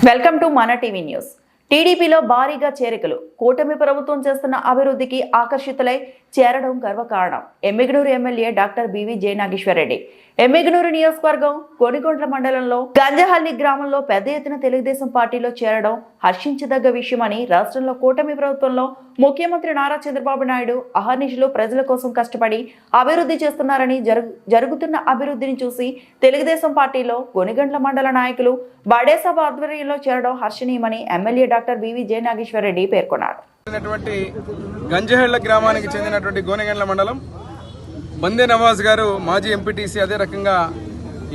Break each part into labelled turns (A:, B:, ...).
A: Welcome to మన TV news. టీడీపీలో భారీగా చేరికలు. కూటమి ప్రభుత్వం చేస్తున్న అభివృద్ధికి ఆకర్షితులై చేరడం గర్వకారణం. Emmiganur MLA doctor B V Jayanageswarareddy. Emmiganur నియోజకవర్గం కొనిగొండ్ల మండలంలో గంజహల్లి గ్రామంలో పెద్ద ఎత్తున తెలుగుదేశం పార్టీలో చేరడం హర్షించదగ్గ విషయమని రాష్ట్రంలో కూటమి ప్రభుత్వంలో ముఖ్యమంత్రి నారా చంద్రబాబు నాయుడు అహర్నిశలు ప్రజల కోసం కష్టపడి అభివృద్ధి చేస్తున్నారని జరుగుతున్న అభివృద్ధిని చూసి తెలుగుదేశం పార్టీలో కొనిగొండ్ల మండల నాయకులు బడేసభ ఆధ్వర్యంలో చేరడం హర్షణీయమని ఎమ్మెల్యే డాక్టర్ బివి జయనాగేశ్వరరెడ్డి పేర్కొన్నారు.
B: గంజహళ్ల గ్రామానికి చెందినటువంటి గోనెగండ్ల మండలం బందే నవాజ్ గారు మాజీ ఎంపీటీసీ, అదే రకంగా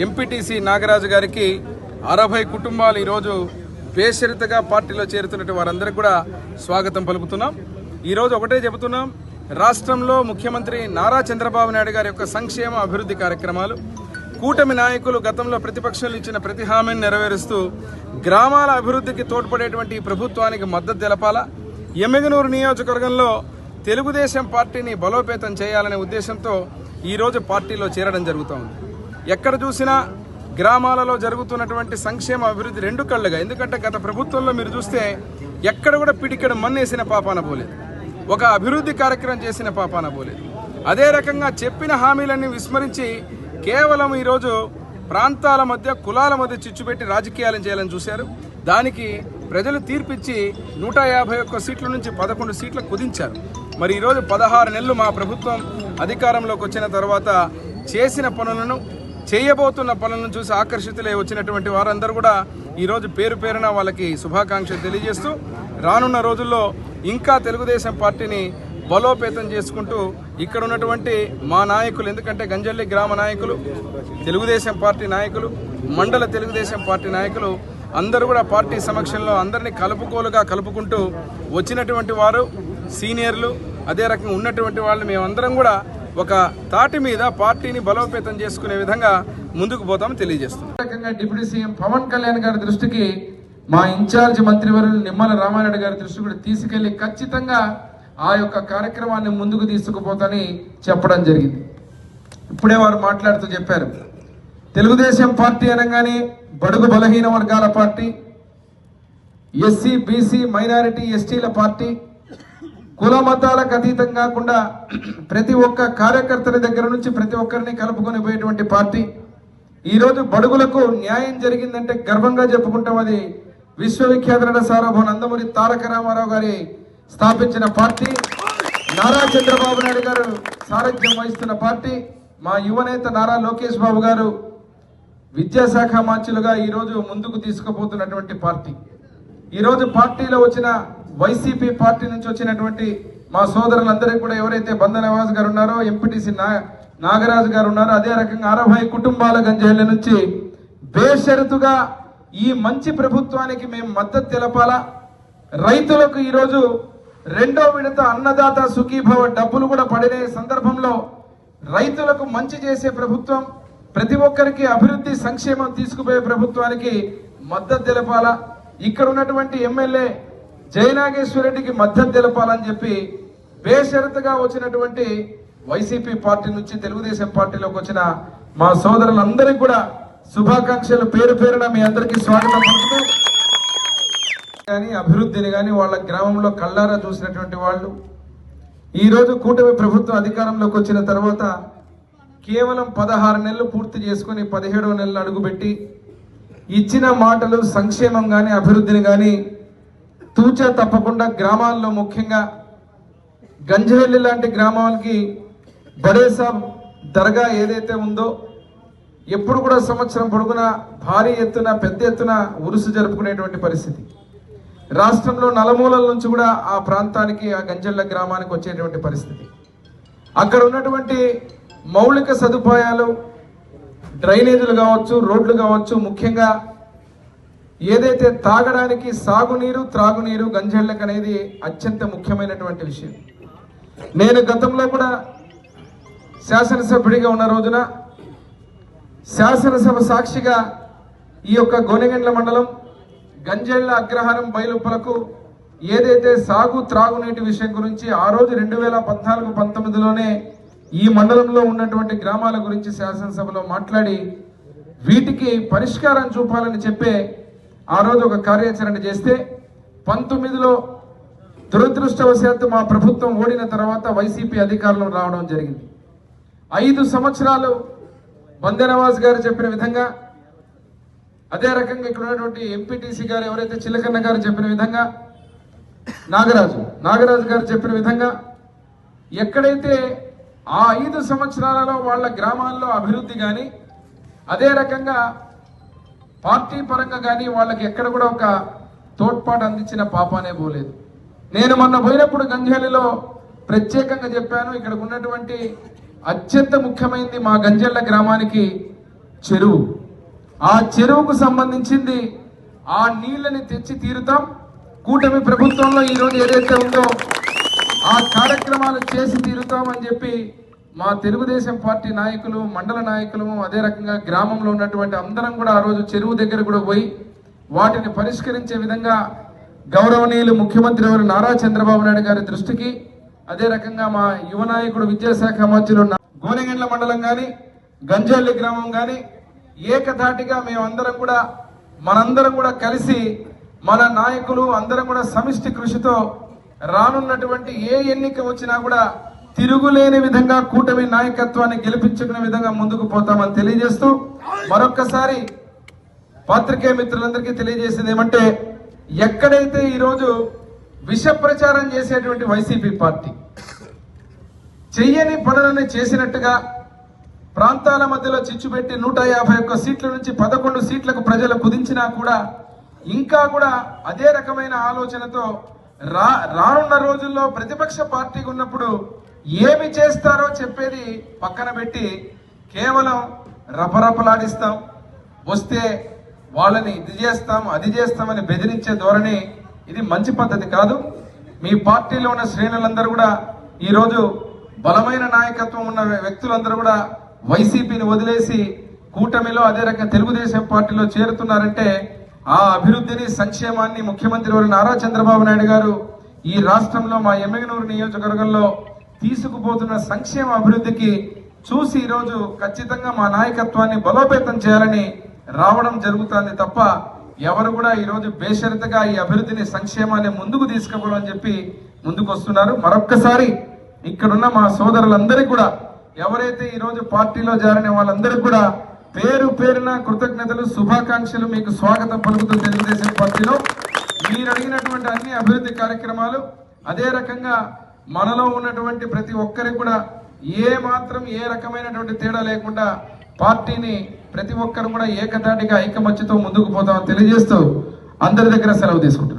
B: ఎంపీటీసీ నాగరాజు గారికి 60 కుటుంబాలు ఈరోజు బేషరతుగా పార్టీలో చేరుతున్నట్టు వారందరికీ కూడా స్వాగతం పలుకుతున్నాం. ఈరోజు ఒకటే చెబుతున్నాం, రాష్ట్రంలో ముఖ్యమంత్రి నారా చంద్రబాబు నాయుడు గారి యొక్క సంక్షేమ అభివృద్ధి కార్యక్రమాలు, కూటమి నాయకులు గతంలో ప్రతిపక్షాలు ఇచ్చిన ప్రతి హామీని నెరవేరుస్తూ గ్రామాల అభివృద్ధికి తోడ్పడేటువంటి ప్రభుత్వానికి మద్దతు తెలపాలా, ఎమ్మిగనూరు నియోజకవర్గంలో తెలుగుదేశం పార్టీని బలోపేతం చేయాలనే ఉద్దేశంతో ఈరోజు పార్టీలో చేరడం జరుగుతోంది. ఎక్కడ చూసినా గ్రామాలలో జరుగుతున్నటువంటి సంక్షేమ అభివృద్ధి రెండు కళ్ళుగా. ఎందుకంటే గత ప్రభుత్వంలో మీరు చూస్తే ఎక్కడ కూడా పిడికెడు మన్నేసిన పాపాన పోలేదు, ఒక అభివృద్ధి కార్యక్రమం చేసిన పాపాన పోలేదు. అదే రకంగా చెప్పిన హామీలన్నీ విస్మరించి కేవలం ఈరోజు ప్రాంతాల మధ్య, కులాల మధ్య చిచ్చుపెట్టి రాజకీయాలను చేయాలని చూశారు. దానికి ప్రజలు తీర్పిచ్చి 151 సీట్ల నుంచి 11 సీట్లు కుదించారు. మరి ఈరోజు 16 నెలలు మా ప్రభుత్వం అధికారంలోకి వచ్చిన తర్వాత చేసిన పనులను, చేయబోతున్న పనులను చూసి ఆకర్షితులై వచ్చినటువంటి వారందరూ కూడా ఈరోజు పేరు పేరున వాళ్ళకి శుభాకాంక్షలు తెలియజేస్తూ రానున్న రోజుల్లో ఇంకా తెలుగుదేశం పార్టీని బలోపేతం చేసుకుంటూ ఇక్కడ ఉన్నటువంటి మా నాయకులు, ఎందుకంటే గంజల్లి గ్రామ నాయకులు, తెలుగుదేశం పార్టీ నాయకులు, మండల తెలుగుదేశం పార్టీ నాయకులు అందరూ కూడా పార్టీ సమక్షంలో అందరినీ కలుపుకోలుగా కలుపుకుంటూ వచ్చినటువంటి వారు సీనియర్లు, అదే రకంగా ఉన్నటువంటి వాళ్ళు మేమందరం కూడా ఒక తాటి మీద పార్టీని బలోపేతం చేసుకునే విధంగా ముందుకు పోతామని తెలియజేస్తున్నాం.
C: డిప్యూటీ సీఎం పవన్ కళ్యాణ్ గారి దృష్టికి మా ఇన్ఛార్జ్ మంత్రివర్యులు నిమ్మల రామారెడ్డి గారి దృష్టి కూడా తీసుకెళ్లి ఖచ్చితంగా ఆ యొక్క కార్యక్రమాన్ని ముందుకు తీసుకుపోతానని చెప్పడం జరిగింది. ఇప్పుడే వారు మాట్లాడుతూ చెప్పారు, తెలుగుదేశం పార్టీ అనగానే బడుగు బలహీన వర్గాల పార్టీ, ఎస్సీ బీసీ మైనారిటీ ఎస్టీల పార్టీ, కుల మతాలకు అతీతం కాకుండా ప్రతి ఒక్క కార్యకర్తల దగ్గర నుంచి ప్రతి ఒక్కరిని కలుపుకొని పోయేటువంటి పార్టీ. ఈరోజు బడుగులకు న్యాయం జరిగిందంటే గర్వంగా చెప్పుకుంటాం. అది విశ్వవిఖ్యాత నట సార్వభౌమ నందమూరి తారక రామారావు గారి స్థాపించిన పార్టీ, నారా చంద్రబాబు నాయుడు గారు సారథ్యం వహిస్తున్న పార్టీ, మా యువనేత నారా లోకేష్ బాబు గారు విద్యాశాఖ మంత్రులుగా ఈరోజు ముందుకు తీసుకుపోతున్నటువంటి పార్టీ. ఈరోజు పార్టీలో వచ్చిన వైసీపీ పార్టీ నుంచి వచ్చినటువంటి మా సోదరులందరికీ కూడా ఎవరైతే బంద నవాజ్ గారు ఉన్నారో, ఎంపీటీసీ నాగరాజు గారు ఉన్నారో, అదే రకంగా 60 కుటుంబాల గంజహళ్ల నుంచి బేషరతుగా ఈ మంచి ప్రభుత్వానికి మేము మద్దతు తెలపాలా. రైతులకు ఈరోజు 2వ విడత అన్నదాత సుఖీభవ డబ్బులు కూడా పడిన సందర్భంలో రైతులకు మంచి చేసే ప్రభుత్వం, ప్రతి ఒక్కరికి అభివృద్ధి సంక్షేమం తీసుకుపోయే ప్రభుత్వానికి మద్దతు తెలపాలా. ఇక్కడ ఉన్నటువంటి ఎమ్మెల్యే జయనాగేశ్వరరెడ్డికి మద్దతు తెలపాలని చెప్పి బేషరతుగా వచ్చినటువంటి వైసీపీ పార్టీ నుంచి తెలుగుదేశం పార్టీలోకి వచ్చిన మా సోదరులందరికీ కూడా శుభాకాంక్షలు పేరు పేరున మీ అందరికీ స్వాగతం పలుకుతూ, కానీ అభివృద్ధిని కానీ వాళ్ళ గ్రామంలో కళ్ళారా చూసినటువంటి వాళ్ళు ఈరోజు కూటమి ప్రభుత్వం అధికారంలోకి వచ్చిన తర్వాత కేవలం 16 నెలలు పూర్తి చేసుకుని 17వ నెలలు అడుగుపెట్టి ఇచ్చిన మాటలు, సంక్షేమం కానీ అభివృద్ధిని కానీ తూచా తప్పకుండా గ్రామాల్లో, ముఖ్యంగా గంజహల్లి లాంటి గ్రామాలకి బడేసాబ్ దర్గా ఏదైతే ఉందో ఎప్పుడు కూడా సంవత్సరం పొడుగున భారీ ఎత్తున, పెద్ద ఎత్తున ఉరుసు జరుపుకునేటువంటి పరిస్థితి. రాష్ట్రంలో నలుమూలల నుంచి కూడా ఆ ప్రాంతానికి, ఆ గంజల్ల గ్రామానికి వచ్చేటువంటి పరిస్థితి. అక్కడ ఉన్నటువంటి మౌలిక సదుపాయాలు, డ్రైనేజీలు కావచ్చు, రోడ్లు కావచ్చు, ముఖ్యంగా ఏదైతే తాగడానికి సాగునీరు, త్రాగునీరు గంజళ్ళకి అనేది అత్యంత ముఖ్యమైనటువంటి విషయం. నేను గతంలో కూడా శాసనసభ్యుడిగా ఉన్న రోజున శాసనసభ సాక్షిగా ఈ యొక్క గోనెగండ్ల మండలం గంజళ్ళ అగ్రహారం బయలుపలకు ఏదైతే సాగు త్రాగునీటి విషయం గురించి ఆ రోజు 2014-19లోనే ఈ మండలంలో ఉన్నటువంటి గ్రామాల గురించి శాసనసభలో మాట్లాడి వీటికి పరిష్కారం చూపాలని చెప్పే ఆ రోజు ఒక కార్యాచరణ చేస్తే 19లో దురదృష్టవశాత్తు మా ప్రభుత్వం ఓడిన తర్వాత వైసీపీ అధికారంలో రావడం జరిగింది. 5 సంవత్సరాలు బందే నవాజ్ గారు చెప్పిన విధంగా, అదే రకంగా ఇక్కడ ఉన్నటువంటి ఎంపీటీసీ గారు ఎవరైతే చిలకన్న గారు చెప్పిన విధంగా, నాగరాజు గారు చెప్పిన విధంగా ఎక్కడైతే ఆ 5 సంవత్సరాలలో వాళ్ళ గ్రామాల్లో అభివృద్ధి కానీ, అదే రకంగా పార్టీ పరంగా కానీ వాళ్ళకి ఎక్కడ కూడా ఒక తోడ్పాటు అందించిన పాపానే పోలేదు. నేను మొన్న పోయినప్పుడు గంజేలిలో ప్రత్యేకంగా చెప్పాను, ఇక్కడ ఉన్నటువంటి అత్యంత ముఖ్యమైనది మా గంజెళ్ళ గ్రామానికి చెరువు. ఆ చెరువుకు సంబంధించింది ఆ నీళ్ళని తెచ్చి తీరుతాం. కూటమి ప్రభుత్వంలో ఈరోజు ఏదైతే ఉందో ఆ కార్యక్రమాలు చేసి తీరుతామని చెప్పి మా తెలుగుదేశం పార్టీ నాయకులు, మండల నాయకులు, అదే రకంగా గ్రామంలో ఉన్నటువంటి అందరం కూడా ఆ రోజు చెరువు దగ్గర కూడా పోయి వాటిని పరిష్కరించే విధంగా గౌరవనీయులు ముఖ్యమంత్రి వారు నారా చంద్రబాబు నాయుడు గారి దృష్టికి, అదే రకంగా మా యువ నాయకుడు విద్యాశాఖ మంత్రులు గోనెగండ్ల మండలం కానీ, గంజల్లి గ్రామం కానీ ఏకధాటిగా మేమందరం కూడా మనందరం కూడా కలిసి మన నాయకులు అందరం కూడా సమిష్టి కృషితో రానున్నటువంటి ఏ ఎన్నిక వచ్చినా కూడా తిరుగులేని విధంగా కూటమి నాయకత్వాన్ని గెలిపించుకునే విధంగా ముందుకు పోతామని తెలియజేస్తూ, మరొక్కసారి పాత్రికేయ మిత్రులందరికీ తెలియజేసేది ఏమంటే, ఎక్కడైతే ఈరోజు విష ప్రచారం చేసేటువంటి వైసీపీ పార్టీ చెయ్యని పనులని చేసినట్టుగా ప్రాంతాల మధ్యలో చిచ్చుపెట్టి 151 సీట్ల నుంచి 11 సీట్లకు ప్రజలు కుదించినా కూడా ఇంకా కూడా అదే రకమైన ఆలోచనతో రానున్న రోజుల్లో ప్రతిపక్ష పార్టీగా ఉన్నప్పుడు ఏమి చేస్తారో చెప్పేది పక్కన పెట్టి కేవలం రపరపలాడిస్తాం, వస్తే వాళ్ళని ఇది చేస్తాం అది చేస్తామని బెదిరించే ధోరణి ఇది మంచి పద్ధతి కాదు. మీ పార్టీలో ఉన్న శ్రేణులందరూ కూడా ఈరోజు బలమైన నాయకత్వం ఉన్న వ్యక్తులందరూ కూడా వైసీపీని వదిలేసి కూటమిలో అదే రకంగా తెలుగుదేశం పార్టీలో చేరుతున్నారంటే ఆ అభివృద్ధిని, సంక్షేమాన్ని ముఖ్యమంత్రి వారు నారా చంద్రబాబు నాయుడు గారు ఈ రాష్ట్రంలో మా ఎమ్మిగనూరు నియోజకవర్గంలో తీసుకుపోతున్న సంక్షేమ అభివృద్ధికి చూసి ఈరోజు ఖచ్చితంగా మా నాయకత్వాన్ని బలోపేతం చేయాలని రావడం జరుగుతుంది తప్ప ఎవరు కూడా ఈరోజు బేషరతుగా ఈ అభివృద్ధిని, సంక్షేమాన్ని ముందుకు తీసుకుపోవాలని చెప్పి ముందుకు వస్తున్నారు. మరొక్కసారి ఇక్కడున్న మా సోదరులందరికీ కూడా, ఎవరైతే ఈరోజు పార్టీలో చేరిన వాళ్ళందరికీ కూడా పేరు పేరున కృతజ్ఞతలు, శుభాకాంక్షలు. మీకు స్వాగతం పలుకుతుంది తెలుగుదేశం పార్టీలో. మీరు అడిగినటువంటి అన్ని అభివృద్ధి కార్యక్రమాలు, అదే రకంగా మనలో ఉన్నటువంటి ప్రతి ఒక్కరికి కూడా ఏ మాత్రం ఏ రకమైనటువంటి తేడా లేకుండా పార్టీని ప్రతి ఒక్కరు కూడా ఏకతాటిగా ఐకమత్యంతో ముందుకు పోతామని తెలియజేస్తూ అందరి దగ్గర సెలవు తీసుకుంటున్నాను.